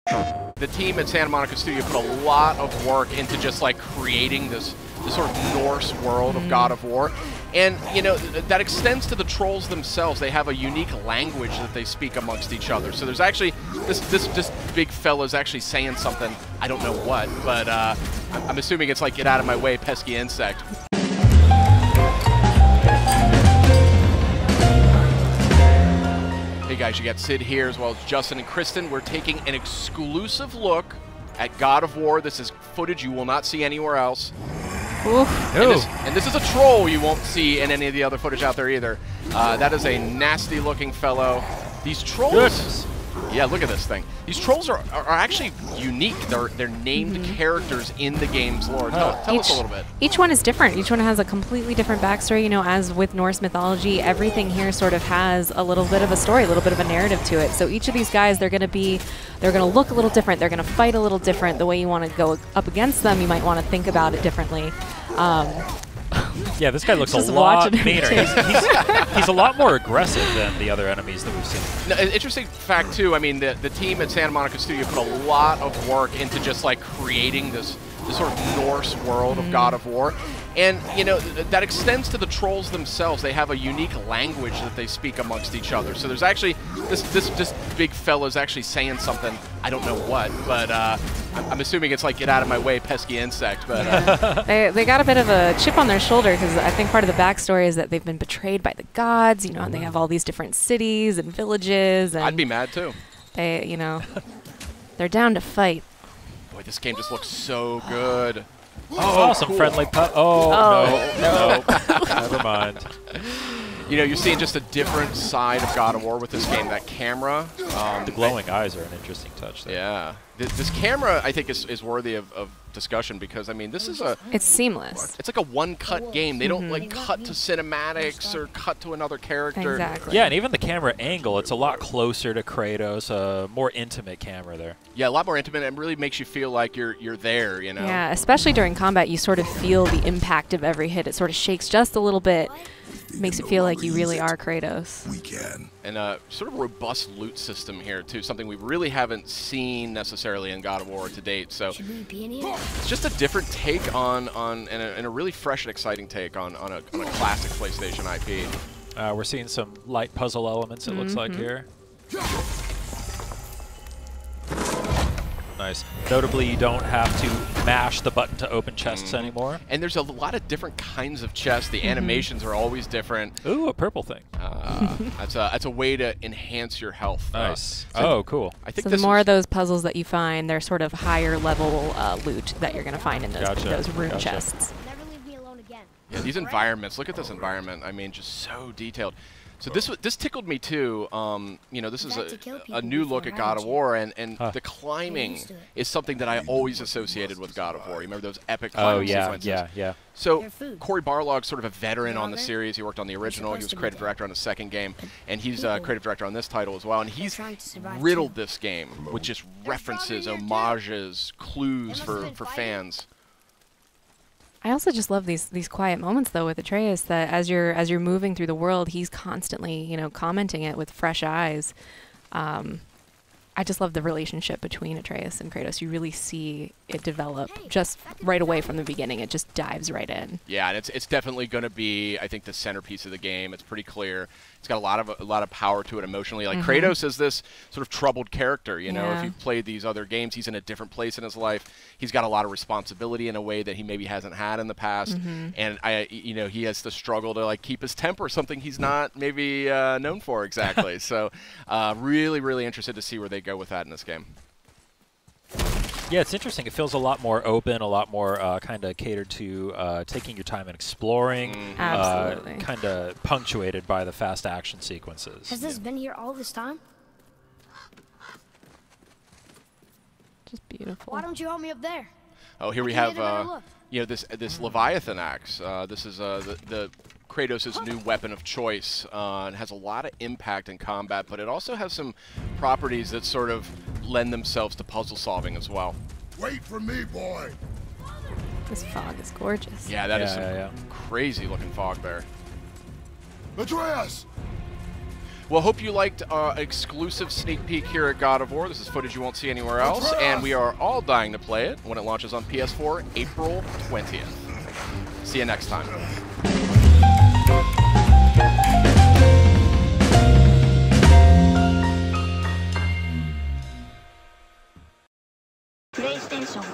The team at Santa Monica Studio put a lot of work into just like creating this sort of Norse world of God of War. And, you know, that extends to the trolls themselves. They have a unique language that they speak amongst each other. So there's actually, this big fella's actually saying something, I don't know what, but I'm assuming it's like, get out of my way, pesky insect. Hey guys, you got Sid here as well as Justin and Kristen. We're taking an exclusive look at God of War. This is footage you will not see anywhere else. And this is a troll you won't see in any of the other footage out there either. That is a nasty looking fellow. These trolls, goodness. Yeah, look at this thing. These trolls are actually unique. They're named characters in the game's lore. Tell us a little bit. Each one is different. Each one has a completely different backstory. You know, as with Norse mythology, everything here sort of has a little bit of a story, a little bit of a narrative to it. So each of these guys, they're going to look a little different. They're going to fight a little different. The way you want to go up against them, you might want to think about it differently. Yeah, this guy looks a lot meaner. He's a lot more aggressive than the other enemies that we've seen. Now, interesting fact, too, I mean, the team at Santa Monica Studio put a lot of work into just, like, creating this sort of Norse world of God of War. And, you know, that extends to the trolls themselves. They have a unique language that they speak amongst each other. So there's actually, this big fella's actually saying something, I don't know what, but I'm assuming it's like, get out of my way, pesky insect. But yeah. they got a bit of a chip on their shoulder because I think part of the backstory is that they've been betrayed by the gods, you know, and they have all these different cities and villages. And I'd be mad, too. They, you know, they're down to fight. Boy, this game just looks so good. Oh, some cool. Friendly pup. Oh, no. Never mind. You know, you're seeing just a different side of God of War with this game. That camera. The glowing eyes are an interesting touch there. Yeah. This camera, I think, is worthy of discussion because, I mean, this is a... It's seamless. It's like a one-cut game. They don't, like, cut to cinematics or cut to another character. Exactly. Yeah, and even the camera angle, it's a lot closer to Kratos, a more intimate camera there. Yeah, a lot more intimate, and really makes you feel like you're there, you know? Yeah, especially during combat, you sort of feel the impact of every hit. It sort of shakes just a little bit. Makes it feel like you really are Kratos. We can. And a sort of robust loot system here, too. Something we really haven't seen necessarily in God of War to date. So it's just a different take and a really fresh and exciting take on a classic PlayStation IP. We're seeing some light puzzle elements, it looks like here. Nice. Notably, you don't have to mash the button to open chests anymore. And there's a lot of different kinds of chests. The animations are always different. Ooh, a purple thing. That's a way to enhance your health. Nice. So cool. I think so the more of those puzzles that you find, they're sort of higher level loot that you're going to find in those rune chests. Never leave me alone again. Yeah, these environments. Look at this environment. I mean, just so detailed. So this tickled me too. You know, this is a new look at God of War, and the climbing is something that I always associated with God of War. You remember those epic climbing sequences? Yeah. So Cory Barlog's sort of a veteran on the series. He worked on the original. He was creative director on the second game, and he's creative director on this title as well. And he's riddled this game with just references, homages, clues for fans. I also just love these quiet moments though with Atreus, that as you're moving through the world, he's constantly, you know, commenting it with fresh eyes. I just love the relationship between Atreus and Kratos. You really see it develop just right away from the beginning. It just dives right in. Yeah, and it's definitely going to be, I think, the centerpiece of the game. It's pretty clear. It's got a lot of power to it emotionally. Like Kratos is this sort of troubled character. You know, if you've played these other games, he's in a different place in his life. He's got a lot of responsibility in a way that he maybe hasn't had in the past. And you know, he has to struggle to like keep his temper, something he's not maybe known for exactly. So, really, really interested to see where they go with that in this game. Yeah, it's interesting. It feels a lot more open, a lot more kind of catered to taking your time and exploring. Absolutely. Kind of punctuated by the fast action sequences. Has this been here all this time? Just beautiful. Why don't you help me up there? Oh, here we have you know, this Leviathan axe. This is the Kratos' new weapon of choice, and has a lot of impact in combat, but it also has some properties that sort of lend themselves to puzzle solving as well. Wait for me, boy. This fog is gorgeous. Yeah, that is some crazy looking fog there. Atreus! Well, hope you liked exclusive sneak peek here at God of War. This is footage you won't see anywhere else, and we are all dying to play it when it launches on PS4, April 20th. See you next time. PlayStation